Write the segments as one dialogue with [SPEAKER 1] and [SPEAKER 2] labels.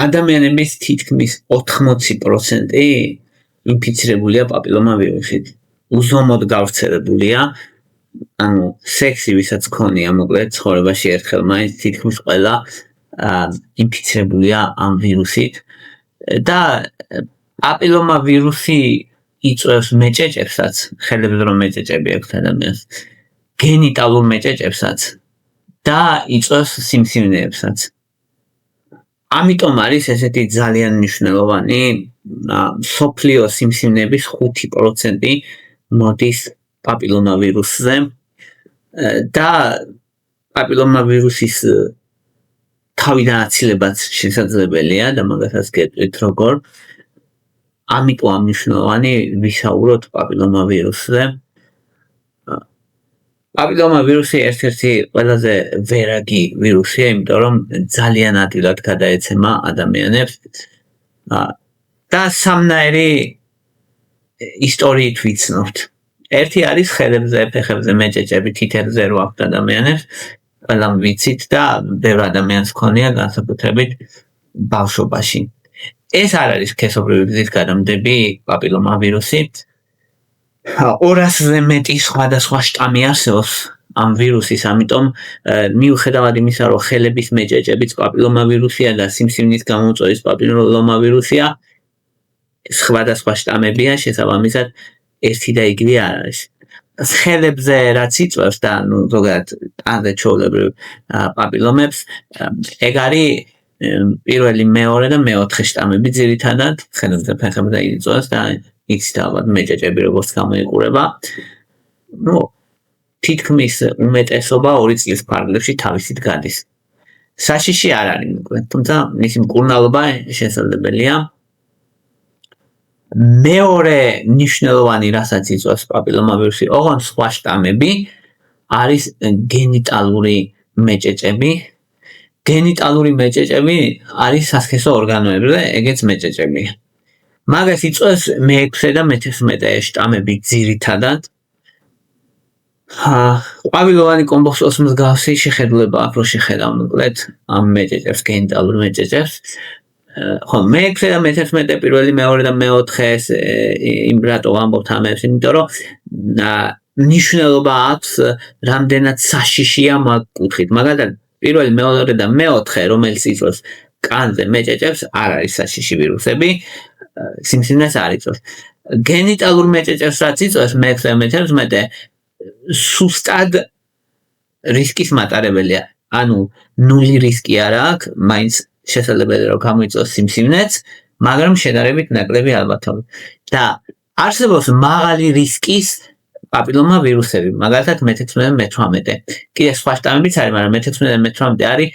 [SPEAKER 1] ადამიანების თითქმის 80% ინფიცირებულია პაპილომავირუსით. უზომოდ გავრცელებულია, ანუ სექსი ვისაც ქონია, მოკლედ ცხოვრებაში ერთხელ მაინც თითქმის ყველა ინფიცირებულია ამ ვირუსით და პაპილომავირუსი იწვევს მეჭეჭებსაც, ხელებზე რომ მეჭეჭები აქვს ადამიანს, გენიტალურ მეჭეჭებსაც და იწვევს სიმსივნეებსაც. ამიტომ არის ესეთი ძალიან მნიშვნელოვანი მსოფლიოს სიმსივნეების 5% მოდის პაპილომავირუსზე და პაპილომავირუსის თავიდან აცილებაც შესაძლებელია და მაგასაც გეტყვით როგორ. ამიტომ მნიშვნელოვანი ვისაუბროთ პაპილომავირუსზე. პაპილომავირუსი ერთ-ერთი ყველაზე ვერაგი ვირუსია, იმიტომ რომ ძალიან ადვილად გადაეცემა ადამიანებს და სამნაირი ისტორიით ვიცნობთ. ერთი არის ხელებზე, ფეხებზე მეჭეჭები, თითებზე რო აქვთ ადამიანებს, ყველამ ვიცით და ბევრ ადამიანს ქონია განსაკუთრებით ბავშვობაში. ეს არ არის სქესობრივი გზით გადამდები პაპილომავირუსი. 200-ზე მეტი სხვადასხვა შტამი არსებობს ამ ვირუსის, ამიტომ მიუხედავად იმისა, რომ ხელების მეჭეჭებიც პაპილომავირუსია და სიმსივნის გამოწვევის პაპილომავირუსია, სხვადასხვა შტამებია, შესაბამისად ერთი და იგივე არ არის. ხელებზე რაც იწვევს და ზოგადად ტანზე ჩვეულებრივ პაპილომებს, ეგ არის პირველი, მეორე და მეოთხე შტამები ძირითადად ხელებზე, ფეხებზე იწვევს და იცით ალბათ მეჭეჭები როგორც გამოიყურება. თითქმის უმეტესობა 2 წლის ფარგლებში თავისით გადის. საშიში არ არის, მოკლედ, თუმცა მისი მკურნალობა შესაძლებელია. მეორე მნიშვნელოვანი, რასაც იწვევს პაპილომავირუსი, ოღონდ სხვა შტამები არის გენიტალური მეჭეჭები. გენიტალური მეჭეჭები არის სასქესო ორგანოებზე, ეგეც მეჭეჭებია. მაგას იწვევს მე-6 და მე-11 შტამები ძირითადად. ყვავილოვანი კომბოსტოს მსგავსი შეხედულება აქ რო შეხედავ მოკლედ ამ მეჭეჭებს, გენიტალურ მეჭეჭებს. ხო, მე-6 და მე-11 პირველი, მეორე და მე-4-ეს იმ რატო ვამბობთ ამებს, იმიტომ რომ მნიშვნელობა აქვს რამდენად საშიშია მაგ კუთხით. მაგალითად, პირველი, მეორე და მე-4, რომელიც იწვევს კანზე მეჭეჭებს, არ არის საშიში ვირუსები, სიმსივნეს არ იწვევს. გენიტალურ მეჭეჭებს რაც იწვევს მე-6 და მე-11, სუსტად რისკის მატარებელია. ანუ ნული რისკი არ აქვს, მაინც შესაძლებელია რომ გამოიწვევს სიმსივნეც, მაგრამ შედარებით ნაკლები ალბათობით. და არსებობს მაღალი რისკის პაპილომავირუსები, მაგალითად მე-16 და მე-18. კიდე სხვა შტამებიც არის, მაგრამ მე-16 და მე-18 არის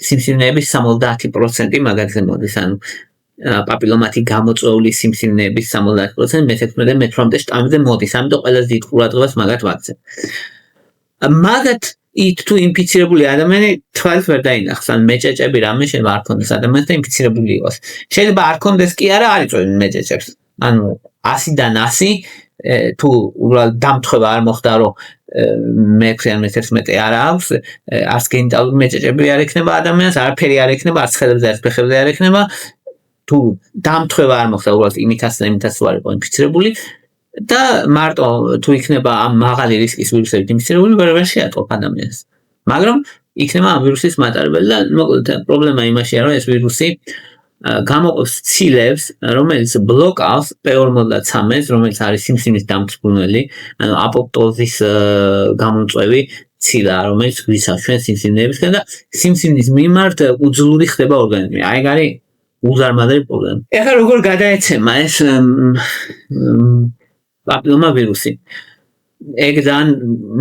[SPEAKER 1] სიმსივნეების 70% მაგალითად მოდის, ანუ პაპილომათი გამოწვეული სიმსივნეების 70% მე-16 და მე-18 შტამებზე მოდის, ამიტომ ყველაზე დიდ ყურადღებას მაგათ ვაქცევ. მაგათ თუ ინფიცირებული ადამიანი თვალით ვერ დაინახავს, ან მეჭეჭები რამე შეიძლება არ ქონდეს ადამიანს და ინფიცირებული იყოს. შეიძლება არ ქონდეს კი არა, არ იწვევს მეჭეჭებს. ანუ 100-დან 100 თუ უბრალოდ დამთხევა არ მოხდა, რომ მე-6 ან მე-11 არ აქვს, არც გენიტალური მეჭეჭები არ ექნება ადამიანს, არაფერი არ ექნება, არც ხელებზე, არც ფეხებზე არ ექნება. თუ დამთხევა არ მოხდა, უბრალოდ იმითაც და იმითაც ვარ იყო ინფიცირებული და მარტო თუ იქნება ამ მაღალი რისკის ვირუსებით ინფიცირებული, ვერ შეატყობ ადამიანს. მაგრამ იქნება ამ ვირუსის მატარებელი და მოკლედ პრობლემა იმაშია, რომ ეს ვირუსი გამოყოფს ცილებს, რომელიც ბლოკავს P53-ს, რომელიც არის სიმსივნის დამწვრთნელი, ანუ აპოპტოზის გამოწვევი ცილა, რომელიც გვისაშვენს სიმსივნეებისგან და სიმსივნის მიმართ უძლური ხდება ორგანიზმი. აი, ეგ არის უზარმაზარი პრობლემა. ეხლა როგორ გადაეცემა ეს პაპილომავირუსი? ეგ ძალიან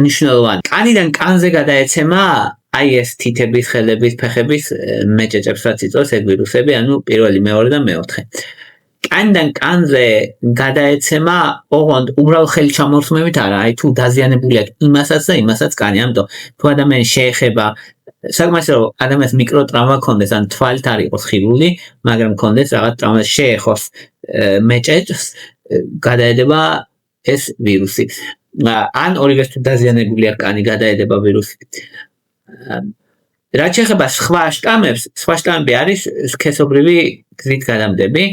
[SPEAKER 1] მნიშვნელოვანი. კანიდან კანზე გადაეცემა აი ეს თითების, ხელების, ფეხების მეჭეჭებს რაც იწვევს ეგ ვირუსები, ანუ პირველი, მეორე და მე-4. კანიდან კანზე გადაეცემა ოღონდ უბრალოდ ხელჩამორთმევით არა, აი თუ დაზიანებული აქვს იმასაც და იმასაც კანი, ამიტომ თუ ადამიანი შეეხება საკმაოდ რომ ადამიანს მიკროტრავმა ქონდეს, ან თვალით არ იყოს ხილული, მაგრამ ქონდეს რაღაც ტრავმა შეეხოს მეჭეჭს, გადაედება ეს ვირუსი. ან ორივეს თუ დაზიანებული აქვს კანი, გადაედება ვირუსი. რაც შეეხება სხვა შტამები არის სქესობრივი გზით გადამდები,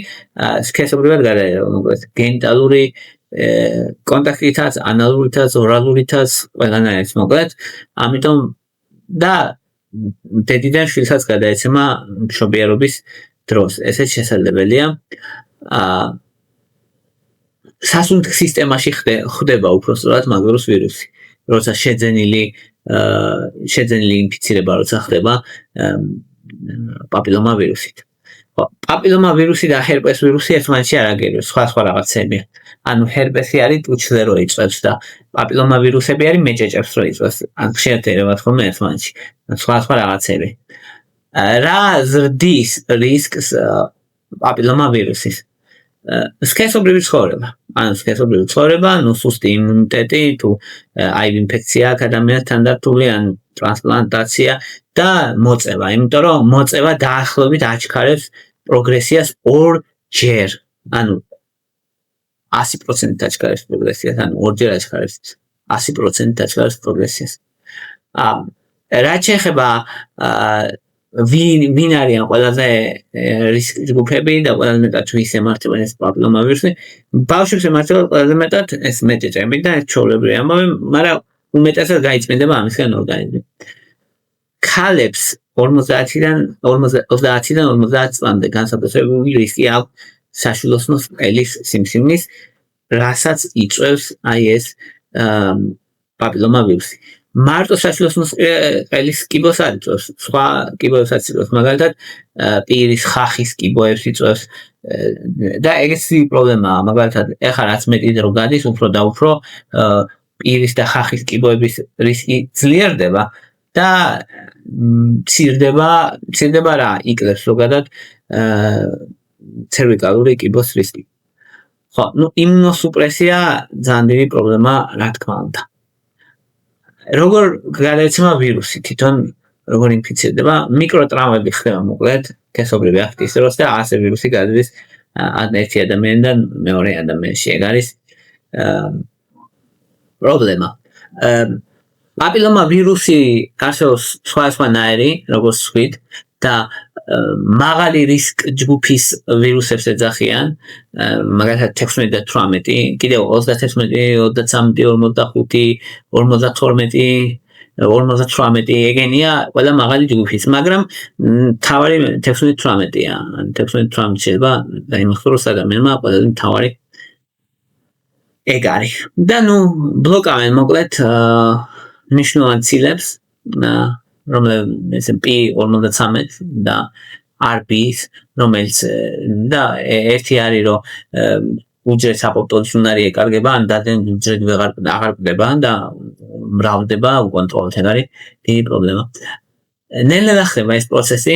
[SPEAKER 1] სქესობრივად გადაეცა გენიტალური კონტაქტითაც, ანალურითაც, ორალურითაც, ყველანაირად მოკლედ, ამიტომ და დედიდან შვილსაც გადაეცემა მშობიარობის დროს. ესეც შესაძლებელია. სასუნთქ სისტემაში ხდება უпростоრად მაგროს ვირუსი. როცა შეძენილი ინფიცირება როცა ხდება პაპილომა ვირუსით. პაპილომა ვირუსი და ჰერპეს ვირუსი ერთმანეთში არ აგეროს, სხვა რაღაცებია. ანუ ჰერპესი არის ტუჩზე რო იწვევს და პაპილომა ვირუსები არის მეჭეჭებს რო იწვევს. ან შეერთებათ ხოლმე ერთმანეთში. სხვა რაღაცები. რა ზრდის რისკს პაპილომა ვირუსის? სქესობრივი ცხოვრება, სუსტი იმუნიტეტი, თუ აივ ინფექცია აქვს ადამიანთან დართული, ან ტრანსპლანტაცია და მოწევა, იმიტომ რომ მოწევა დაახლოებით აჩქარებს პროგრესიას 2-ჯერ, ანუ 100% აჩქარებს პროგრესიას, ანუ 2-ჯერ აჩქარებს 100% აჩქარებს პროგრესიას. რაც შეეხება ვინ არიან ყველაზე რისკის ჯგუფები და ყველაზე მეტად ვის ემართება ეს პაპილომა ვირუსი? ბავშვებს ემართება ყველაზე მეტად ეს მეჭეჭები და ჩვეულებრივი ამბავი, მაგრამ უმეტესად გაიწმინდება ამისგან ორგანიზმი. ქალებს 50-დან 50 წლამდე განსაკუთრებული რისკი აქვს საშვილოსნოს ყელის სიმსივნის, რასაც იწვევს აი ეს პაპილომა ვირუსი. მარტო საშვილოსნოს ყელის კიბოს არ იწვევს, სხვა კიბოებსაც იწვევს, მაგალითად პირის ხახის კიბოებს იწვევს და ეგეც პრობლემაა, მაგალითად ეხლა რაც მეტი დრო გადის, უფრო და უფრო პირის და ხახის კიბოების რისკი ძლიერდება და მცირდება რა, იკლებს ზოგადად ცერვიკალური კიბოს რისკი. ხო, იმუნოსუპრესია ძალიან დიდი პრობლემა, რა თქმა უნდა. როგორ გადაეცემა ვირუსი, თვითონ როგორ ინფიცირდება, მიკროტრაუმები ხდება მოკლედ, სქესობრივი აქტის დროს და ასე ვირუსი გადადის ერთი ადამიანიდან მეორე ადამიანში. ეგ არის პრობლემა. პაპილომა ვირუსი არსებობს სხვადასხვანაირი, როგორც ვთქვით, და მაღალი რისკ ჯგუფის ვირუსებს ეძახიან, მაგალითად 16 და 18, კიდევ 36, 23, 45, 52, 58, ეგენია ყველა მაღალი ჯგუფის, მაგრამ მთავარი 16-18-ია. 16-18 შეიძლება დაიმახსოვროს ადამიანმა ყველაზე მთავარი ეგ არის. და ბლოკავენ მოკლედ მნიშვნელოვან ცილებს, რომელიც P53 და RB-ს, რომელიც და ერთი არის რომ უჯრედის აპოპტოზის უნარი ეკარგება, ან დადენ უჯრედი აღარ კვდება და მრავლდება უკონტროლოდ. ეგ არის დიდი პრობლემა. ნელ-ნელა ხდება ეს პროცესი,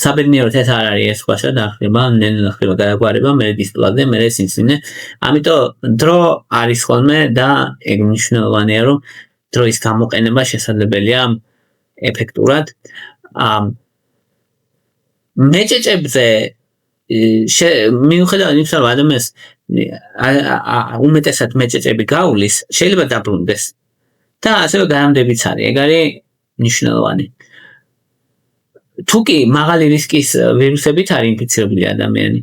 [SPEAKER 1] საბედნიეროდ ეს არ არის ეს სხვაშად არ ხდება, ნელ-ნელა ხდება გადაგვარება, მე დისპლაზე, მე სიმსივნე. ამიტომ დრო არის ხოლმე და ეგ მნიშვნელოვანია რომ დროის გამოყენება შესაძლებელია ეფექტურად. მეჭეჭებზე მიუხედავად იმისა, რომ ადამიანს უმეტესად მეჭეჭები გავulis, შეიძლება დაბრუნდეს და ასევე გამდებიც არის. ეგ არის მნიშვნელოვანი. თუკი მაღალი რისკის ვირუსებით არის ინფიცირებული ადამიანი,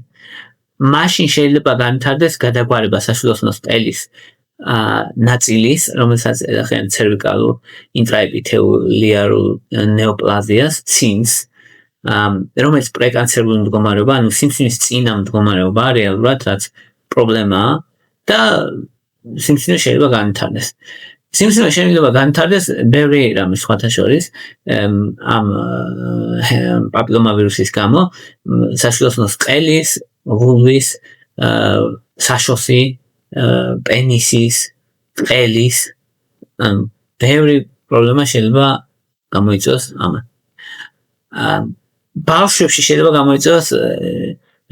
[SPEAKER 1] მაშინ შეიძლება განვითარდეს გადაგვარება საშვილოსნოს ყელის ნაწილის, რომელსაც ეძახიან ცერვიკალურ ინტრაეპითელიარულ ნეოპლაზიას, CINS, რომელიც პრეკანცერული მდგომარეობა, ანუ სიმსივნის წინა მდგომარეობა რეალურად, რაც პრობლემაა და სიმსივნე შეიძლება განვითარდეს. სიმსივნე შეიძლება განვითარდეს ბევრი რამე სხვათა შორის ამ პაპილომა ვირუსის გამო, საშვილოსნოს ყელის, ღულვის, საშოსი, პენისის, ყელის, ბევრი პრობლემა შეიძლება გამოიწვიოს ამან. ბავშვებში შეიძლება გამოიწვიოს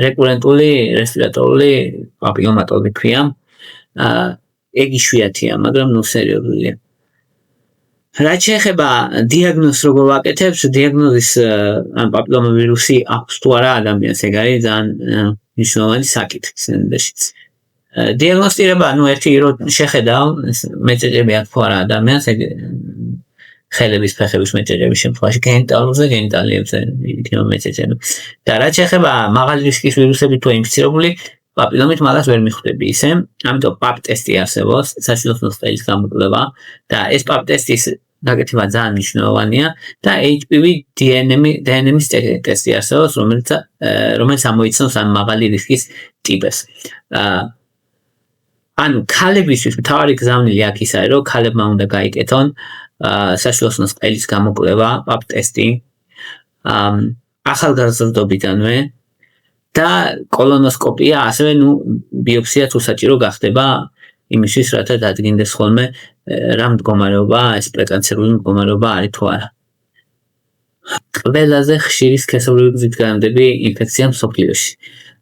[SPEAKER 1] რეკურენტული რესპირატორული პაპილომატოზი ქვია. ეგ იშვიათია, მაგრამ სერიოზულია. რაც შეეხება დიაგნოზს როგორ ვაკეთებთ, დიაგნოზის ან პაპილომა ვირუსი აქვს თუ არა ადამიანს, ეგ არის ძალიან მნიშვნელოვანი საკითხი სინამდვილეშიც. დიაგნოსტირება, ერთი რომ შეხედავ, მეჭეჭები აქვს თუ არა ადამიანს, ეგ ხელების ფეხების მეჭეჭების შემთხვევაში გენიტალიებზე იქნება მეჭეჭები. და რაც შეეხება მაღალი რისკის ვირუსებით თუ ინფიცირებული პაპილომით მაგას ვერ მიხვდები ისე, ამიტომ პაპ ტესტი არსებობს, საშუალო წყლის გამოკვლევა და ეს პაპ ტესტის გაკეთება ძალიან მნიშვნელოვანია და HPV DNM-ის ტესტი არსებობს, რომელიც ამოიცნობს ამ მაღალი რისკის ტიპებს. ანუ ქალებისთვის მთავარი გზავნილი აქ ისაა, რომ ქალებმა უნდა გაიკეთონ საშუალო წყლის გამოკვლევა, პაპ ტესტი, ახალგაზრდობიდანვე და კოლონოსკოპია, ასევე ბიოპსია თუ საჭირო გახდება იმისთვის, რათა დადგინდეს ხოლმე რა მდგომარეობა, ეს პრეკანცერული მდგომარეობა არის თუ არა. ყველაზე ხშირი სქესობრივი გზით განმდები ინფექცია მსოფლიოში.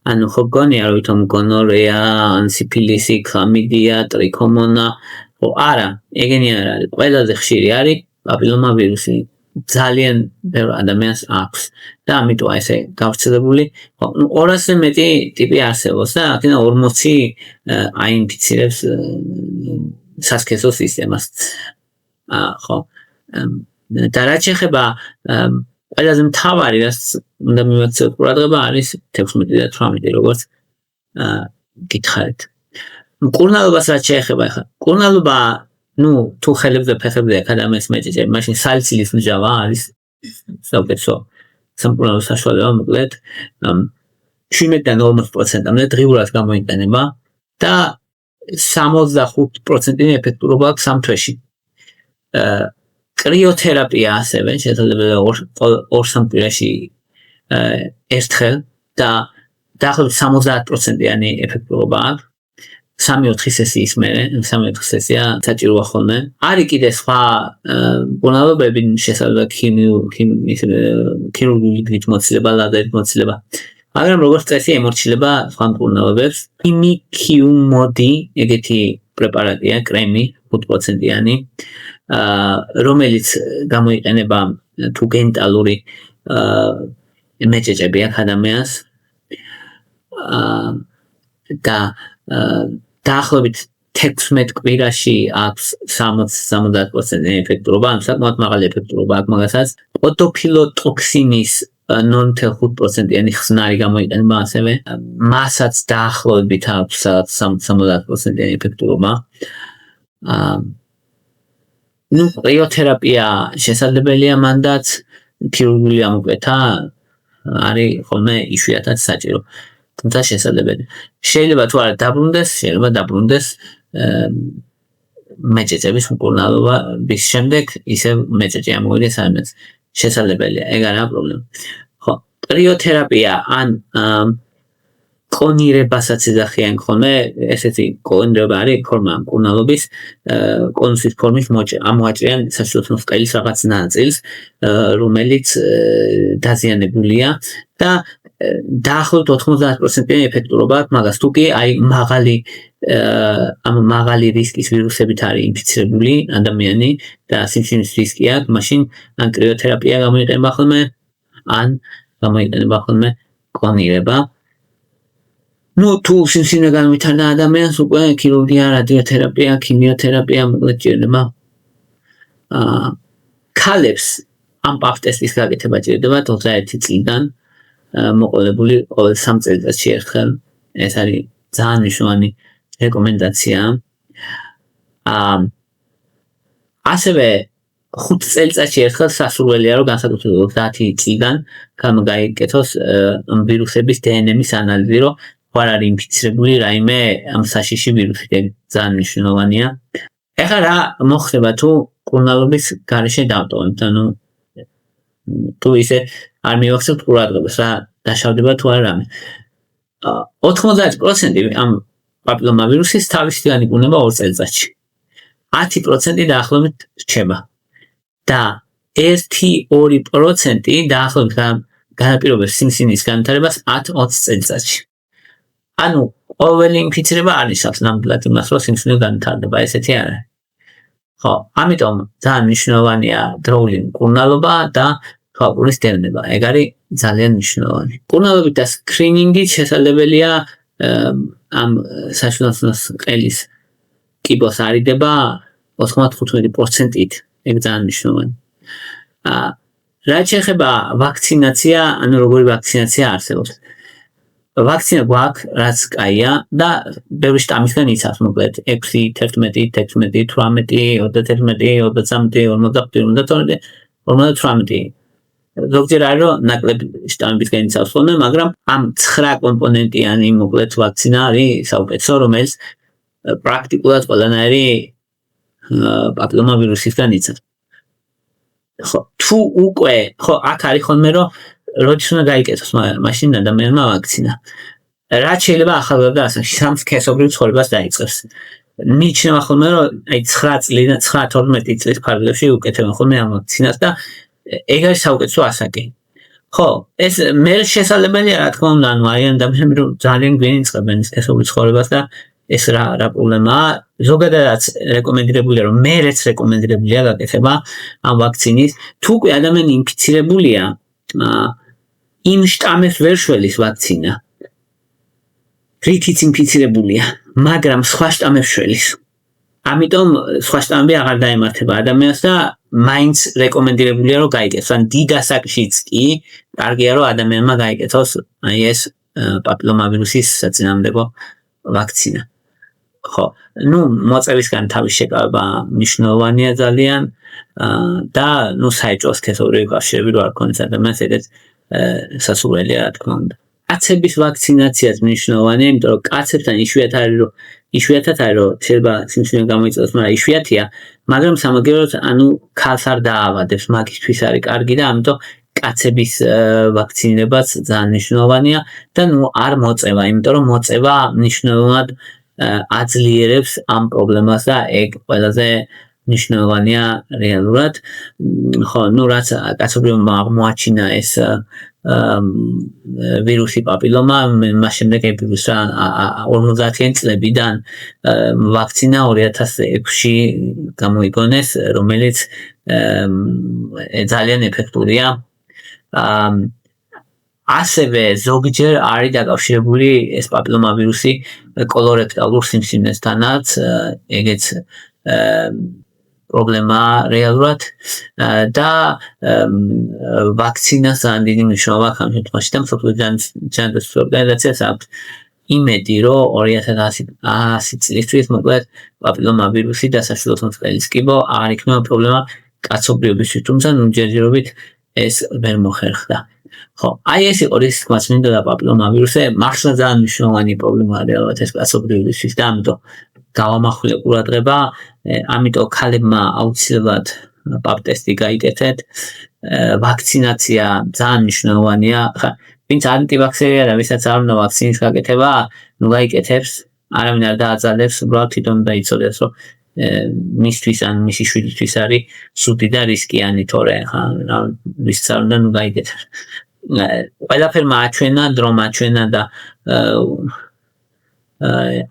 [SPEAKER 1] ანუ ხო გონია, რომ თვითონ გონორეა, სიფილისი, ქლამიდია, ტრიქომონა, ხო არა, ეგენი არ არის. ყველაზე ხშირი არის პაპილომა ვირუსი. ძალიან ბევრ ადამიანს აქვს და ამიტომ ესე გავრცელებული 200-ზე მეტი ტიპი არსებობს და აქედან 40 აინფიცირებს სასქესო სისტემას. ხო. და რაც შეეხება ყველაზე მთავარი, რაც უნდა მივაქციოთ ყურადღება არის 16 და 18, როგორც გითხარით. მკურნალობას რაც შეეხება ახლა. მკურნალობა თუ ხელებზე ფეხებზე ადამიანს მეჭეჭება, მაშინ სალიცილის მჟავა არის საუკეთესო სამკურნალო საშუალება, მოკლედ 17-დან 40%-მდე დღიურად გამოიყენება და 65% ეფექტურობა აქვს 3 თვეში. კრიოთერაპია ასევე შესაძლებელია 2-3 კვირაში ერთხელ და დაახლოებით 70%-იანი ეფექტურობა აქვს. 3-4 სესიის მერე, 3-4 სესია საჭიროა ხოლმე. არის კიდე სხვა მკურნალობები, შესაძლოა ქირურგიით მოცილება, ლაზერით მოცილება. მაგრამ როგორც წესი ემორჩილება სხვა მკურნალობებს. იმიქიუმოდი, ეგეთი პრეპარატია, კრემი 5%-იანი, რომელიც გამოიყენება თუ გენიტალური მეჭეჭები აქვს ადამიანს. და დაახლოებით 16 კვირაში აქვს 60-70% ეფექტურობა, ანუ საკმაოდ მაღალი ეფექტურობა აქვს მაგასაც. პოდოფილოტოქსინის 0.5%-იანი ხსნარი გამოიყენება ასევე. მასაც დაახლოებით აქვს 70%-იანი ეფექტურობა. კრიოთერაპია შესაძლებელია მანდაც ქირურგიული ამოკვეთა არის ხოლმე იშვიათად საჭირო. თუმცა შესაძლებელია. შეიძლება თუ არა დაბრუნდეს მეჭეჭების მკურნალობის შემდეგ ისევ მეჭეჭი ამოვიდეს ადამიანს. შესაძლებელია, ეგ არაა პრობლემა. ხო, კრიოთერაპია ან კონირებასაც ეძახიან ხოლმე, ესეთი კონირება არის ფორმა მკურნალობის, კონუსის ფორმის ამოაჭრიან საშუალო წყლის რაღაც ნაწილს, რომელიც დაზიანებულია და დაახლოებით 90%-იანი ეფექტურობა აქვს მაგას. თუ კი აი მაღალი რისკის ვირუსებით არის ინფიცირებული ადამიანი და სიმსივნის რისკი აქვს, მაშინ ან კრიოთერაპია გამოიყენება ხოლმე, ან გამოიყენება ხოლმე კონირება. თუ სიმსივნე განვითარდა ადამიანს, უკვე ქირურგია, რადიოთერაპია, ქიმიოთერაპია მოკლედ ჭირდება. ქალებს ამ პაპ ტესტის გაკეთება ჭირდებათ 21 წლიდან. მოყოლებული ყოველ 3 წელიწადში ერთხელ. ეს არის ძალიან მნიშვნელოვანი რეკომენდაცია. ასევე 5 წელიწადში ერთხელ სასურველია, რომ განსაკუთრებით 30 წლიდან გაიკეთოს ვირუსების DNM-ის ანალიზი, რომ არ არის ინფიცირებული რაიმე ამ საშიში ვირუსით. ძალიან მნიშვნელოვანია. ეხლა რა მოხდება თუ მკურნალობის გარეშე დავტოვებთ, ანუ თუ ისე არ მივახცევთ ყურადღებას, რა დაშავდება თუ არა რამე. 90% ამ პაპილომა ვირუსის თავისი განიკურნება 2 წელიწადში. 10% დაახლოებით რჩება. და 1-2% დაახლოებით განაპირობებს სიმსივნის განვითარებას 10-20 წელიწადში. ანუ ყოველი ინფიცირება არის ნამდვილად იმას, რომ სიმსივნის განვითარდება, ესეთი არ არის. ხო, ამიტომ ძალიან მნიშვნელოვანია დროული მკურნალობა და ქალყურის დევნება. ეგ არის ძალიან მნიშვნელოვანი. მკურნალობით და სკრინინგით შესაძლებელია ამ საშუალო ყელის კიბოს არიდება 95%-ით. ეგ ძალიან მნიშვნელოვანია. რაც შეეხება ვაქცინაცია, ანუ როგორი ვაქცინაცია არსებობს. ვაქცინა გვაქვს, რაც კაია და ბევრი შტამისგან იცავს, მოკლედ 6, 11, 16, 18, 31, 33, 45, 52, ზოგჯერ არის რომ ნაკლები შტამებისგან იცავს ხოლმე, მაგრამ ამ 9 კომპონენტიანი მოკლედ ვაქცინა არის საუკეთესო, რომელიც პრაქტიკულად ყველანაირი პაპილომავირუსისგან იცავს. ხო, თუ უკვე, ხო, აქ არის ხოლმე რომ როდის უნდა გაიკეთოს მაშინ ადამიანმა ვაქცინა. რაც შეიძლება ახალგაზრდა ასაკში სამ სქესობრივ ცხოვრებას დაიწყებს. მიიჩნევა ხოლმე რომ აი 9-12 წლის ფარგლებში უკეთებენ ხოლმე ამ ვაქცინას და ეგ არის საუკეთესო ასაკი. ხო, ეს მე შესაძლებელია რა თქმა უნდა, ანუ არიან ადამიანები რომ ძალიან გვიან იწყებენ სქესობრივ ცხოვრებას და ეს რა პრობლემაა. ზოგადადაც რეკომენდირებულია რომ მერეც რეკომენდირებულია გაკეთება ამ ვაქცინის. თუ უკვე ადამიანი ინფიცირებულია იმ შტამებს ვერ შველის ვაქცინა. რითიც ინფიცირებულია, მაგრამ სხვა შტამებს შველის. ამიტომ სხვა შტამები აღარ დაემართება ადამიანს და მაინც რეკომენდირებულია რომ გაიგოს. ან დიდ ასაკშიც კი კარგია რომ ადამიანმა გაიგეთოს აი ეს პაპილომავირუსის საწინააღმდეგო ვაქცინა. ხო, ნუ მოწევისგან თავის შეკავება მნიშვნელოვანია ძალიან და ნუ საეჭვო სქესობრივი კავშირები რო არ ქონდეს ადამიანს ეგეც სასურველია რა თქმა უნდა. კაცების ვაქცინაციაც მნიშვნელოვანია, იმიტომ რომ კაცებთან იშვიათად არის რომ შეიძლება სიმსივნე გამოიწვიოს, მაგრამ იშვიათია, მაგრამ სამაგიეროდ ანუ ქალს არ დაავადებს, მაგისთვის არის კარგი და ამიტომ კაცების ვაქცინებაც ძალიან მნიშვნელოვანია და ნუ არ მოწევა, იმიტომ რომ მოწევა მნიშვნელოვნად აძლიერებს ამ პრობლემას და ეგ ყველაზე მნიშვნელოვანია რეალურად. ხო, ნუ რაც კაცობრიობამ აღმოაჩინა ეს ვირუსი პაპილომა, მას შემდეგ ეს ვირუსი 50-იან წლებიდან ვაქცინა 2006-ში გამოიგონეს, რომელიც ძალიან ეფექტურია. ასევე ზოგჯერ არის დაკავშირებული ეს პაპილომავირუსი კოლორექტალურ სიმსივნესთანაც, ეგეც პრობლემა რეალურად და ვაქცინას ძალიან დიდი მნიშვნელობა აქვს ამ შემთხვევაში და მსოფლიო ჯანდაცვის ორგანიზაციას აქვს იმედი, რომ 2100 წლისთვის მოკლედ პაპილომავირუსი დასაშვილოს წელიწკიბო არ იქნება პრობლემა კაცობრიობისთვის, თუმცა ნუ ჯერჯერობით ეს ვერ მოხერხდა. ხო, აი ეს იყო რის თქმაც მინდოდა პაპილომავირუსზე, მართლა ძალიან მნიშვნელოვანი პრობლემაა რეალურად ეს კაცობრიობისთვის და ამიტომ გავამახვილე ყურადღება, ამიტომ ქალებმა აუცილებლად პაპ ტესტი გაიკეთეთ. ვაქცინაცია ძალიან მნიშვნელოვანია. ვინც ანტივაქსერია და ვისაც არ უნდა ვაქცინის გაკეთება, ნუ გაიკეთებს, არავინ არ დააძალებს, უბრალოდ თვითონ დაიცოდეს, რომ მისთვის ან მისი შვილისთვის არის სუდი და რისკიანი, თორე ვისაც არ უნდა ნუ გაიკეთებს. ყველაფერმა აჩვენა, დრომ აჩვენა და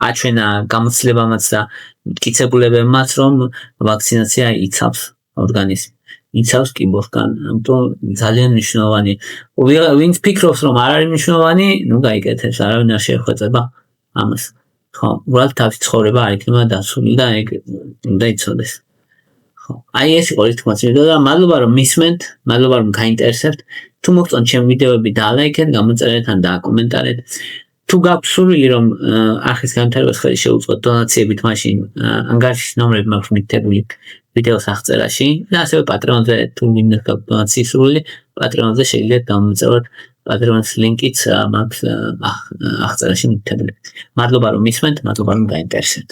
[SPEAKER 1] აჩვენა გამოცდილებამაც და მტკიცებულებებმაც, რომ ვაქცინაცია იცავს ორგანიზმს, იცავს კიბოსგან, ამიტომ ძალიან მნიშვნელოვანი. ვინც ფიქრობს, რომ არ არის მნიშვნელოვანი, ნუ გაიკეთებს, არავინ არ შეხვეწება ამას. ხო, უბრალოდ თავის ცხოვრება არ იქნება დაცული და ეგ უნდა იცოდეს. ხო, აი ეს იყო რის თქმაც მინდოდა და მადლობა რომ მისმენთ, მადლობა რომ გაინტერესებთ. თუ მოგწონთ ჩემი ვიდეოები დაალაიქეთ, გამოწერეთ ან დააკომენტარეთ. თუ გაქვთ სურვილი რომ არხის განვითარებას ხელი შეუწყოთ დონაციებით, მაშინ ანგარიშის ნომრები მაქვს მითითებული ვიდეოს აღწერაში და ასევე პატრეონზე თუ მინდათ გაქვთ დონაციის სურვილი, პატრეონზე შეგიძლიათ გამომწეროთ პატრეონის ლინკიც მაქვს აღწერაში მითითებული. მადლობა რომ მისმენთ, მადლობა რომ გაინტერესებთ.